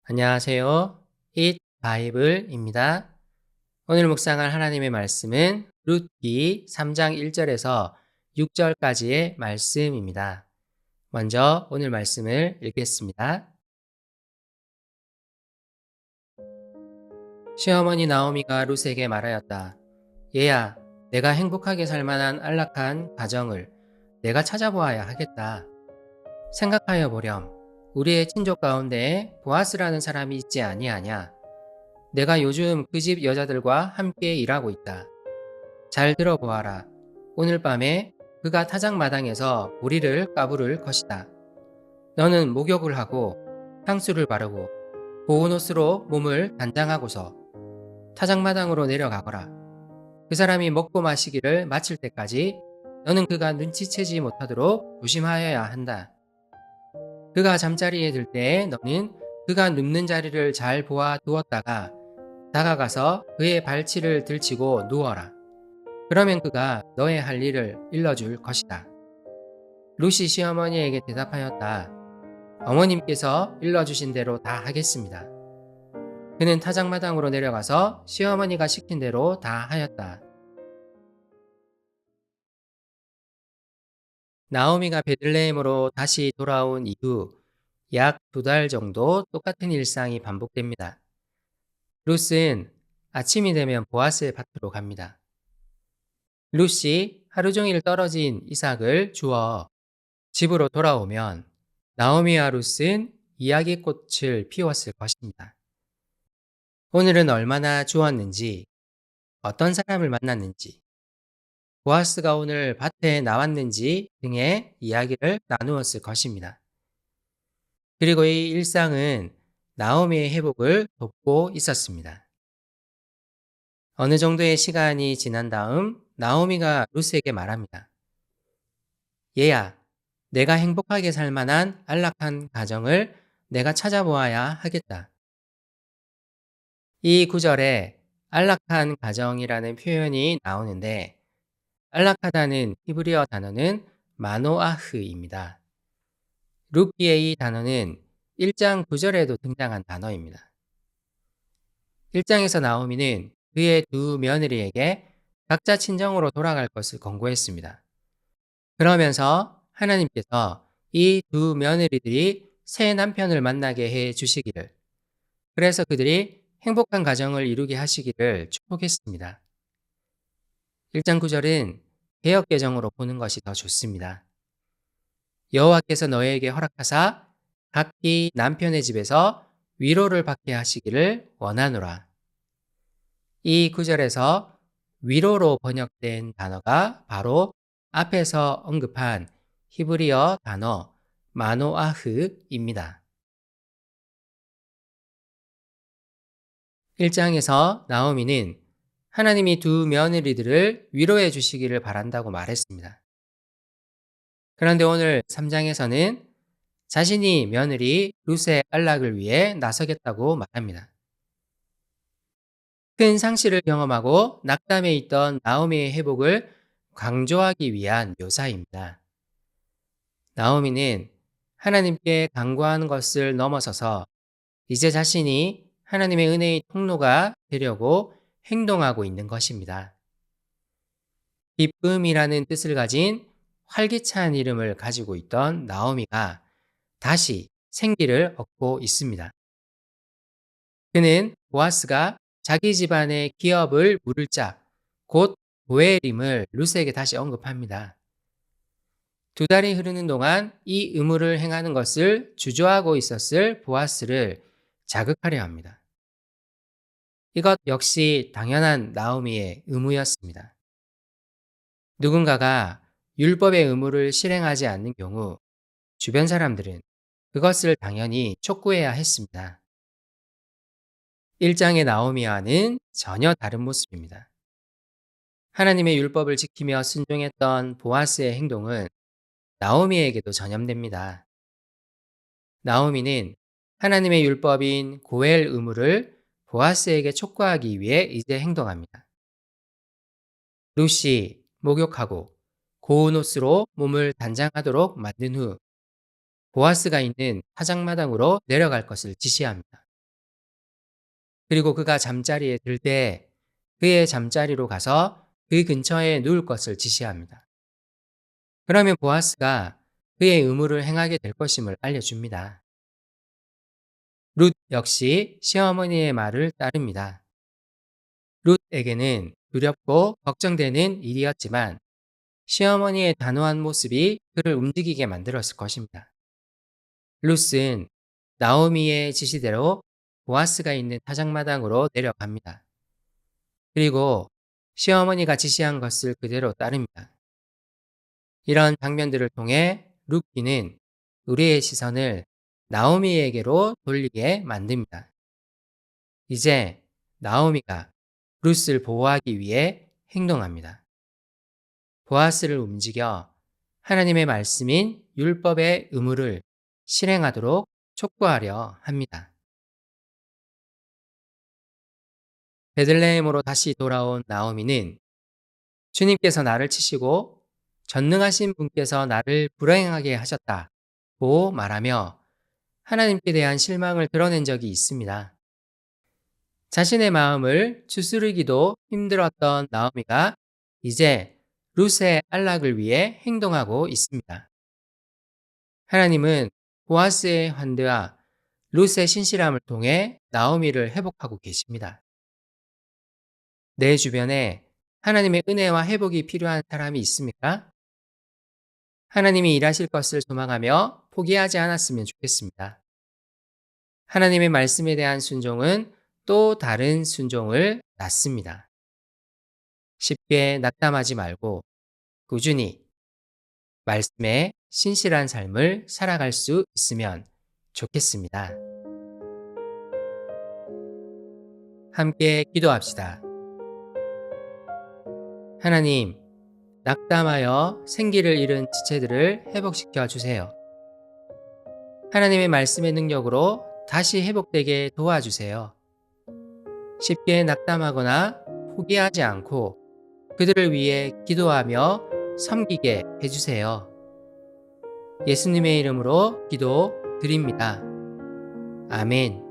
안녕하세요. Eat 바이블입니다. 오늘 묵상할 하나님의 말씀은 룻기 3장 1절에서 6절까지의 말씀입니다. 먼저 오늘 말씀을 읽겠습니다. 시어머니 나오미가 룻에게 말하였다. 얘야, 내가 행복하게 살 만한 안락한 가정을 내가 찾아보아야 하겠다. 생각하여 보렴. 우리의 친족 가운데 보아스라는 사람이 있지 아니하냐? 내가 요즘 그 집 여자들과 함께 일하고 있다. 잘 들어보아라. 오늘 밤에 그가 타작마당에서 우리를 까부를 것이다. 너는 목욕을 하고 향수를 바르고 고운 옷으로 몸을 단장하고서 타작마당으로 내려가거라. 그 사람이 먹고 마시기를 마칠 때까지 너는 그가 눈치채지 못하도록 조심하여야 한다. 그가 잠자리에 들 때에 너는 그가 눕는 자리를 잘 보아 두었다가 다가가서 그의 발치를 들치고 누워라. 그러면 그가 너의 할 일을 일러줄 것이다. 루시 시어머니에게 대답하였다. 어머님께서 일러주신 대로 다 하겠습니다. 그는 타작마당으로 내려가서 시어머니가 시킨 대로 다 하였다. 나오미가 베들레헴으로 다시 돌아온 이후 약 2달 정도 똑같은 일상이 반복됩니다. 룻은 아침이 되면 보아스의 밭으로 갑니다. 룻이 하루 종일 떨어진 이삭을 주워 집으로 돌아오면 나오미와 룻은 이야기꽃을 피웠을 것입니다. 오늘은 얼마나 주었는지, 어떤 사람을 만났는지, 보아스가 오늘 밭에 나왔는지 등의 이야기를 나누었을 것입니다. 그리고 이 일상은 나오미의 회복을 돕고 있었습니다. 어느 정도의 시간이 지난 다음 나오미가 룻에게 말합니다. 얘야, 내가 행복하게 살 만한 안락한 가정을 내가 찾아보아야 하겠다. 이 구절에 안락한 가정이라는 표현이 나오는데 안락하다는 히브리어 단어는 마노아흐입니다. 룻기의 이 단어는 1장 9절에도 등장한 단어입니다. 1장에서 나오미는 그의 두 며느리에게 각자 친정으로 돌아갈 것을 권고했습니다. 그러면서 하나님께서 이 두 며느리들이 새 남편을 만나게 해 주시기를, 그래서 그들이 행복한 가정을 이루게 하시기를 축복했습니다. 1장 9절은 개역개정으로 보는 것이 더 좋습니다. 여호와께서 너희에게 허락하사 각기 남편의 집에서 위로를 받게 하시기를 원하노라. 이 구절에서 위로로 번역된 단어가 바로 앞에서 언급한 히브리어 단어 마노아흐입니다. 1장에서 나오미는 하나님이 두 며느리들을 위로해 주시기를 바란다고 말했습니다. 그런데 오늘 3장에서는 자신이 며느리 룻의 안락을 위해 나서겠다고 말합니다. 큰 상실을 경험하고 낙담해 있던 나오미의 회복을 강조하기 위한 묘사입니다. 나오미는 하나님께 간구하는 것을 넘어서서 이제 자신이 하나님의 은혜의 통로가 되려고 행동하고 있는 것입니다. 기쁨이라는 뜻을 가진 활기찬 이름을 가지고 있던 나오미가 다시 생기를 얻고 있습니다. 그는 보아스가 자기 집안의 기업을 물을 자, 곧 보엘임을 룻에게 다시 언급합니다. 2달이 흐르는 동안 이 의무를 행하는 것을 주저하고 있었을 보아스를 자극하려 합니다. 이것 역시 당연한 나오미의 의무였습니다. 누군가가 율법의 의무를 실행하지 않는 경우 주변 사람들은 그것을 당연히 촉구해야 했습니다. 1장의 나오미와는 전혀 다른 모습입니다. 하나님의 율법을 지키며 순종했던 보아스의 행동은 나오미에게도 전염됩니다. 나오미는 하나님의 율법인 고엘 의무를 보아스에게 촉구하기 위해 이제 행동합니다. 룻이 목욕하고 고운 옷으로 몸을 단장하도록 만든 후 보아스가 있는 타작마당으로 내려갈 것을 지시합니다. 그리고 그가 잠자리에 들 때 그의 잠자리로 가서 그 근처에 누울 것을 지시합니다. 그러면 보아스가 그의 의무를 행하게 될 것임을 알려줍니다. 룻 역시 시어머니의 말을 따릅니다. 룻에게는 두렵고 걱정되는 일이었지만 시어머니의 단호한 모습이 그를 움직이게 만들었을 것입니다. 룻은 나오미의 지시대로 보아스가 있는 타작마당으로 내려갑니다. 그리고 시어머니가 지시한 것을 그대로 따릅니다. 이런 장면들을 통해 룻기는 우리의 시선을 나오미에게로 돌리게 만듭니다. 이제 나오미가 룻을 보호하기 위해 행동합니다. 보아스를 움직여 하나님의 말씀인 율법의 의무를 실행하도록 촉구하려 합니다. 베들레헴으로 다시 돌아온 나오미는 주님께서 나를 치시고 전능하신 분께서 나를 불행하게 하셨다고 말하며 하나님께 대한 실망을 드러낸 적이 있습니다. 자신의 마음을 추스르기도 힘들었던 나오미가 이제 룻의 안락을 위해 행동하고 있습니다. 하나님은 보아스의 환대와 룻의 신실함을 통해 나오미를 회복하고 계십니다. 내 주변에 하나님의 은혜와 회복이 필요한 사람이 있습니까? 하나님이 일하실 것을 소망하며 포기하지 않았으면 좋겠습니다. 하나님의 말씀에 대한 순종은 또 다른 순종을 낳습니다. 쉽게 낙담하지 말고 꾸준히 말씀에 신실한 삶을 살아갈 수 있으면 좋겠습니다. 함께 기도합시다. 하나님, 낙담하여 생기를 잃은 지체들을 회복시켜 주세요. 하나님의 말씀의 능력으로 다시 회복되게 도와주세요. 쉽게 낙담하거나 포기하지 않고 그들을 위해 기도하며 섬기게 해주세요. 예수님의 이름으로 기도드립니다. 아멘.